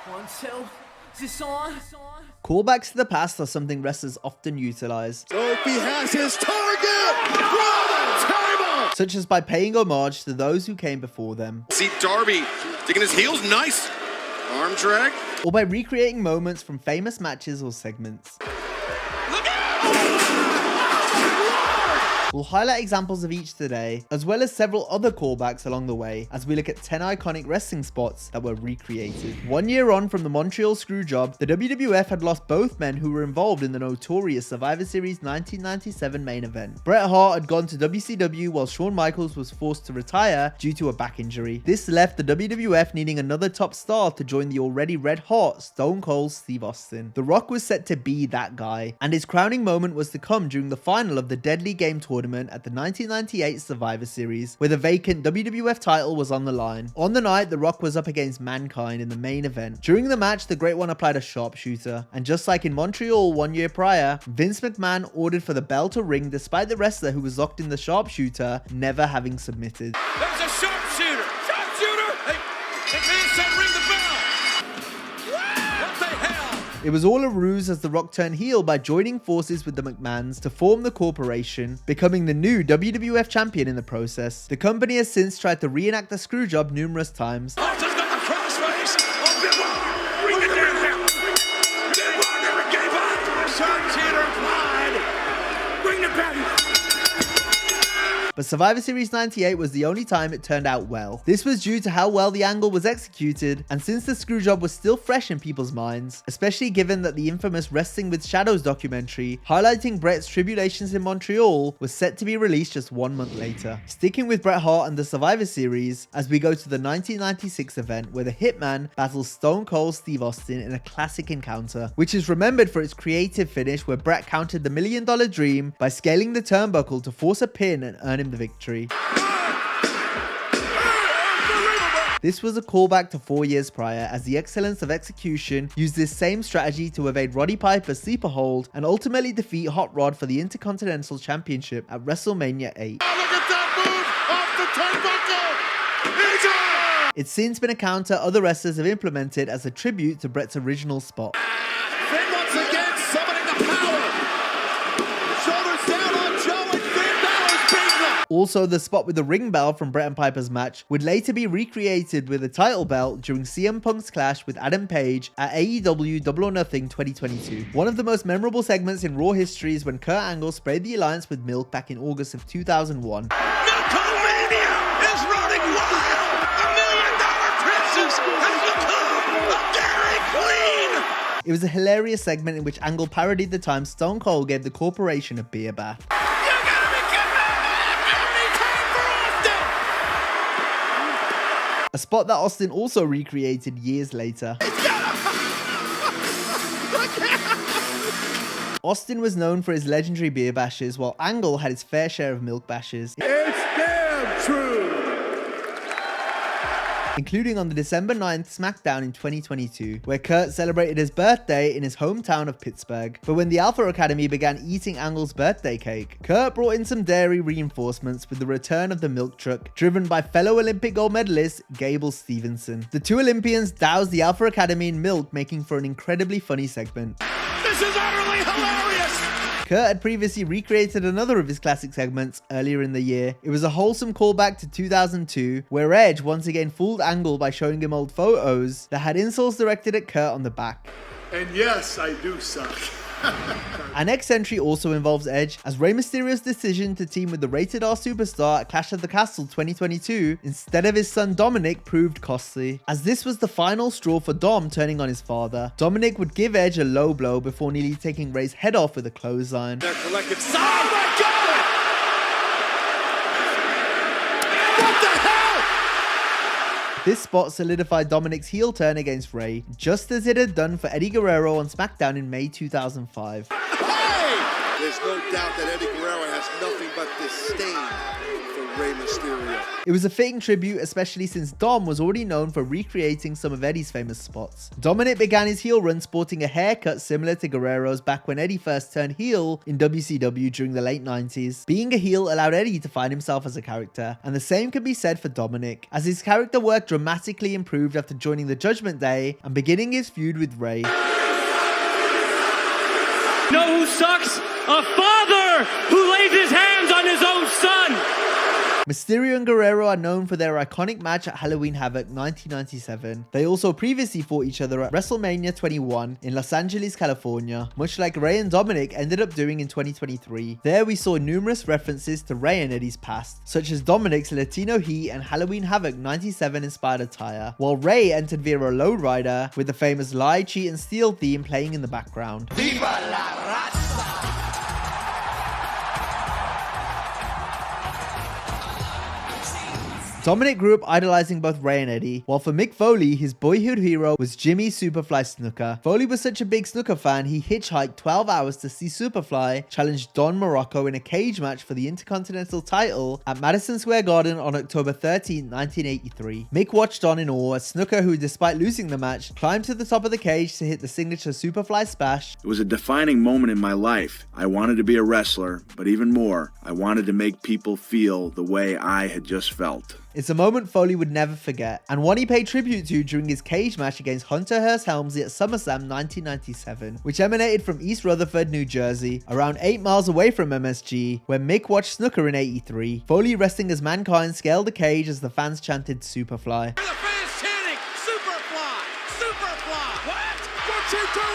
1, 2. Is this on? Callbacks to the past are something wrestlers often utilize, Sophie has his target! Run! Table! such as by paying homage to those who came before them, See Darby digging his heels, nice arm drag. or by recreating moments from famous matches or segments. Look out! We'll highlight examples of each today, as well as several other callbacks along the way, as we look at 10 iconic wrestling spots that were recreated. 1 year on from the Montreal Screwjob, the WWF had lost both men who were involved in the notorious Survivor Series 1997 main event. Bret Hart had gone to WCW while Shawn Michaels was forced to retire due to a back injury. This left the WWF needing another top star to join the already red hot Stone Cold Steve Austin. The Rock was set to be that guy, and his crowning moment was to come during the final of the Deadly Game tournament at the 1998 Survivor Series, where the vacant WWF title was on the line. On the night, The Rock was up against Mankind in the main event. During the match, the Great One applied a sharpshooter, and just like in Montreal 1 year prior, Vince McMahon ordered for the bell to ring despite the wrestler who was locked in the sharpshooter never having submitted. There's a sharpshooter! Sharpshooter! Hey, McMahon said ring the bell! What the hell? It was all a ruse as The Rock turned heel by joining forces with the McMahons to form the corporation, becoming the new WWF champion in the process. The company has since tried to reenact the Screwjob numerous times, Hart has got the crossface! Oh, Benoit! Bring it down! Benoit never gave up! Sharpshooter applied! Bring the bell! but Survivor Series 98 was the only time it turned out well. This was due to how well the angle was executed, and since the Screwjob was still fresh in people's minds, especially given that the infamous Wrestling with Shadows documentary highlighting Bret's tribulations in Montreal was set to be released just 1 month later. Sticking with Bret Hart and the Survivor Series, as we go to the 1996 event where the Hitman battles Stone Cold Steve Austin in a classic encounter, which is remembered for its creative finish where Bret countered the $1 Million Dream by scaling the turnbuckle to force a pin and earn him the victory. This was a callback to 4 years prior, as the excellence of execution used this same strategy to evade Roddy Piper's sleeper hold and ultimately defeat Hot Rod for the Intercontinental Championship at WrestleMania 8. Look at that move! Off the turnbuckle! It's on! It's since been a counter other wrestlers have implemented as a tribute to Bret's original spot. Finn once again summoning the power! Shoulders down on Joe and Finn Balor's beating. Also, the spot with the ring bell from Bret and Piper's match would later be recreated with a title belt during CM Punk's clash with Adam Page at AEW Double or Nothing 2022. One of the most memorable segments in Raw history is when Kurt Angle sprayed the alliance with milk back in August of 2001. Milkomania is running wild! $1 million princess has become a Dairy Queen! It was a hilarious segment in which Angle parodied the time Stone Cold gave the corporation a beer bath. You gotta be kidding me! Only time for Austin! A spot that Austin also recreated years later. Austin was known for his legendary beer bashes, while Angle had his fair share of milk bashes, It's damn true! including on the December 9th SmackDown in 2022, where Kurt celebrated his birthday in his hometown of Pittsburgh. But when the Alpha Academy began eating Angle's birthday cake, Kurt brought in some dairy reinforcements with the return of the milk truck, driven by fellow Olympic gold medalist Gable Stevenson. The two Olympians doused the Alpha Academy in milk, making for an incredibly funny segment. This is utterly hilarious! Kurt had previously recreated another of his classic segments earlier in the year. It was a wholesome callback to 2002, where Edge once again fooled Angle by showing him old photos that had insults directed at Kurt on the back. And yes, I do suck. Our next entry also involves Edge, as Rey Mysterio's decision to team with the Rated R Superstar at Clash of the Castle 2022 instead of his son Dominic proved costly, as this was the final straw for Dom turning on his father. Dominic would give Edge a low blow before nearly taking Rey's head off with a clothesline. Their collective side. Oh my God! What the hell? This spot solidified Dominic's heel turn against Rey, just as it had done for Eddie Guerrero on SmackDown in May 2005. Hey! There's no doubt that Eddie Guerrero has nothing but disdain for Rey Mysterio. It was a fitting tribute, especially since Dom was already known for recreating some of Eddie's famous spots. Dominik began his heel run sporting a haircut similar to Guerrero's back when Eddie first turned heel in WCW during the late 90s. Being a heel allowed Eddie to find himself as a character, and the same can be said for Dominik, as his character work dramatically improved after joining the Judgment Day and beginning his feud with Rey. Know who sucks? A father who lays his hands on his own son! Mysterio and Guerrero are known for their iconic match at Halloween Havoc 1997. They also previously fought each other at WrestleMania 21 in Los Angeles, California, much like Rey and Dominik ended up doing in 2023. There we saw numerous references to Rey and Eddie's past, such as Dominik's Latino Heat and Halloween Havoc 97 inspired attire, while Rey entered via a lowrider with the famous Lie, Cheat and Steal theme playing in the background. Viva la raza! Dominik grew up idolizing both Rey and Eddie, while for Mick Foley, his boyhood hero was Jimmy Superfly Snuka. Foley was such a big Snuka fan, he hitchhiked 12 hours to see Superfly challenge Don Morocco in a cage match for the Intercontinental title at Madison Square Garden on October 13, 1983. Mick watched on in awe as Snuka, who despite losing the match, climbed to the top of the cage to hit the signature Superfly Splash. It was a defining moment in my life. I wanted to be a wrestler, but even more, I wanted to make people feel the way I had just felt. It's a moment Foley would never forget, and one he paid tribute to during his cage match against Hunter Hearst Helmsley at SummerSlam 1997, which emanated from East Rutherford, New Jersey, around 8 miles away from MSG, where Mick watched Snuka in '83. Foley, wrestling as Mankind, scaled the cage as the fans chanted Superfly. The fans chanting, Superfly! Superfly! What you doing?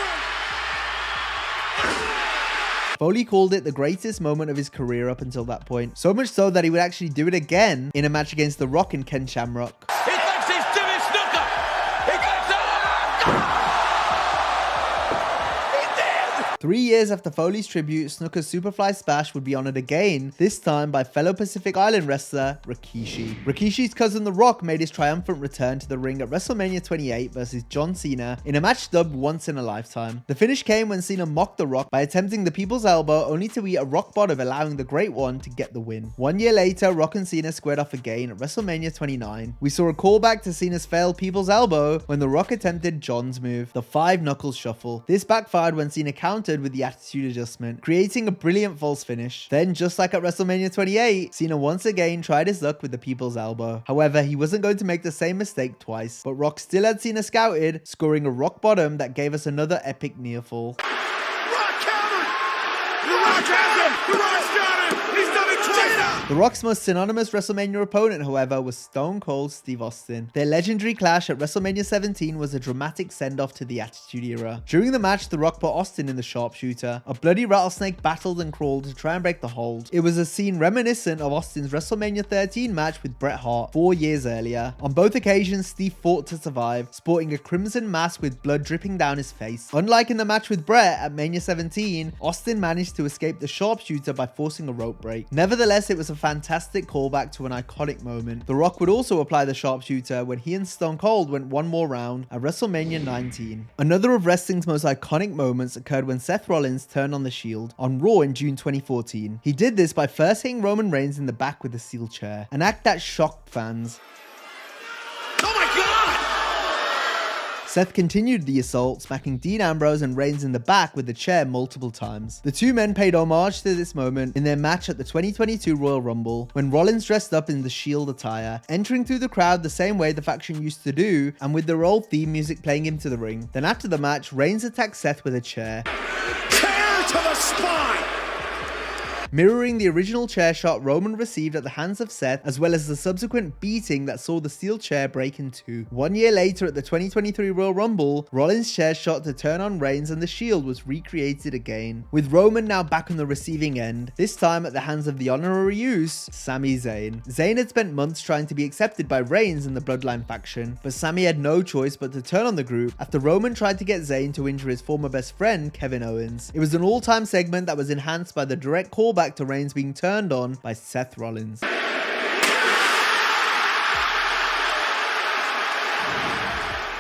Foley called it the greatest moment of his career up until that point, so much so that he would actually do it again in a match against The Rock and Ken Shamrock. He thinks he's Jimmy Snuka! He thinks he did! 3 years after Foley's tribute, Snuka's Superfly Splash would be honored again, this time by fellow Pacific Island wrestler Rikishi. Rikishi's cousin The Rock made his triumphant return to the ring at WrestleMania 28 versus John Cena in a match dubbed Once in a Lifetime. The finish came when Cena mocked The Rock by attempting the People's Elbow, only to eat a rock bottom, allowing the Great One to get the win. 1 year later, Rock and Cena squared off again at WrestleMania 29. We saw a callback to Cena's failed People's Elbow when The Rock attempted John's move, the 5-knuckle shuffle. This backfired when Cena countered with the Attitude Adjustment, creating a brilliant false finish. Then, just like at WrestleMania 28, Cena once again tried his luck with the People's Elbow. However, he wasn't going to make the same mistake twice, but Rock still had Cena scouted, scoring a rock bottom that gave us another epic near fall. Rock countered! The Rock has him! The Rock's got him! He's done it twice! The Rock's most synonymous WrestleMania opponent, however, was Stone Cold Steve Austin. Their legendary clash at WrestleMania 17 was a dramatic send-off to the Attitude Era. During the match, The Rock put Austin in the sharpshooter. A bloody rattlesnake battled and crawled to try and break the hold. It was a scene reminiscent of Austin's WrestleMania 13 match with Bret Hart 4 years earlier. On both occasions, Steve fought to survive, sporting a crimson mask with blood dripping down his face. Unlike in the match with Bret at Mania 17, Austin managed to escape the sharpshooter by forcing a rope break. Nevertheless, it was a fantastic callback to an iconic moment. The Rock would also apply the sharpshooter when he and Stone Cold went one more round at WrestleMania 19. Another of wrestling's most iconic moments occurred when Seth Rollins turned on the Shield on Raw in June 2014. He did this by first hitting Roman Reigns in the back with a steel chair, an act that shocked fans. Oh my God! Seth continued the assault, smacking Dean Ambrose and Reigns in the back with the chair multiple times. The two men paid homage to this moment in their match at the 2022 Royal Rumble, when Rollins dressed up in the Shield attire, entering through the crowd the same way the faction used to do, and with their old theme music playing him to the ring. Then after the match, Reigns attacked Seth with a chair, Chair to the spine! mirroring the original chair shot Roman received at the hands of Seth, as well as the subsequent beating that saw the steel chair break in two. 1 year later at the 2023 Royal Rumble, Rollins' chair shot to turn on Reigns and the Shield was recreated again, with Roman now back on the receiving end, this time at the hands of the honorary use, Sami Zayn. Zayn had spent months trying to be accepted by Reigns in the Bloodline faction, but Sami had no choice but to turn on the group after Roman tried to get Zayn to injure his former best friend, Kevin Owens. It was an all-time segment that was enhanced by the direct callback to Reigns being turned on by Seth Rollins.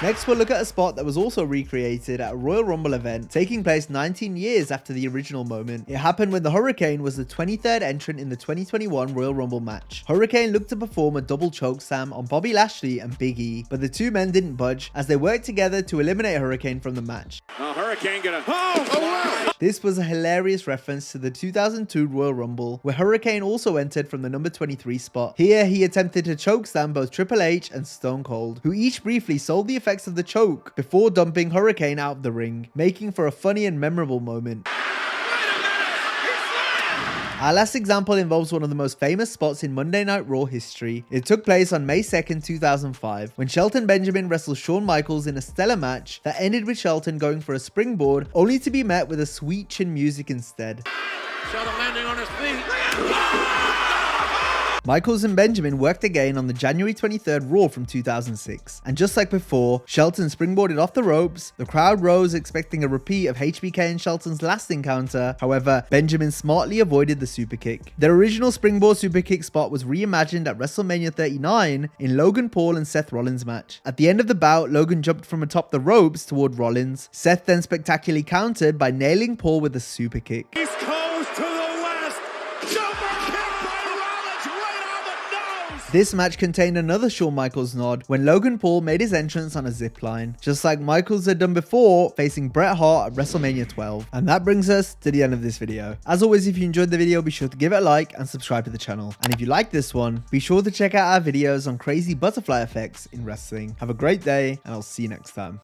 Next, we'll look at a spot that was also recreated at a Royal Rumble event taking place 19 years after the original moment. It happened when the Hurricane was the 23rd entrant in the 2021 Royal Rumble match. Hurricane looked to perform a double chokeslam on Bobby Lashley and Big E, but the two men didn't budge as they worked together to eliminate Hurricane from the match. Hurricane gonna. Oh! This was a hilarious reference to the 2002 Royal Rumble, where Hurricane also entered from the number 23 spot. Here, he attempted to chokeslam both Triple H and Stone Cold, who each briefly sold the effects of the choke before dumping Hurricane out of the ring, making for a funny and memorable moment. Our last example involves one of the most famous spots in Monday Night Raw history. It took place on May 2nd, 2005, when Shelton Benjamin wrestled Shawn Michaels in a stellar match that ended with Shelton going for a springboard, only to be met with a sweet chin music instead. Shelton landing on his feet. Michaels and Benjamin worked again on the January 23rd Raw from 2006, and just like before, Shelton springboarded off the ropes. The crowd rose expecting a repeat of HBK and Shelton's last encounter. However, Benjamin smartly avoided the superkick. Their original springboard superkick spot was reimagined at WrestleMania 39 in Logan Paul and Seth Rollins match. At the end of the bout, Logan jumped from atop the ropes toward Rollins. Seth then spectacularly countered by nailing Paul with a superkick. East Coast to the West. Superkick by Rollins right on the nose. This match contained another Shawn Michaels nod when Logan Paul made his entrance on a zip line, just like Michaels had done before facing Bret Hart at WrestleMania 12. And that brings us to the end of this video. As always, if you enjoyed the video, be sure to give it a like and subscribe to the channel. And if you like this one, be sure to check out our videos on crazy butterfly effects in wrestling. Have a great day, and I'll see you next time.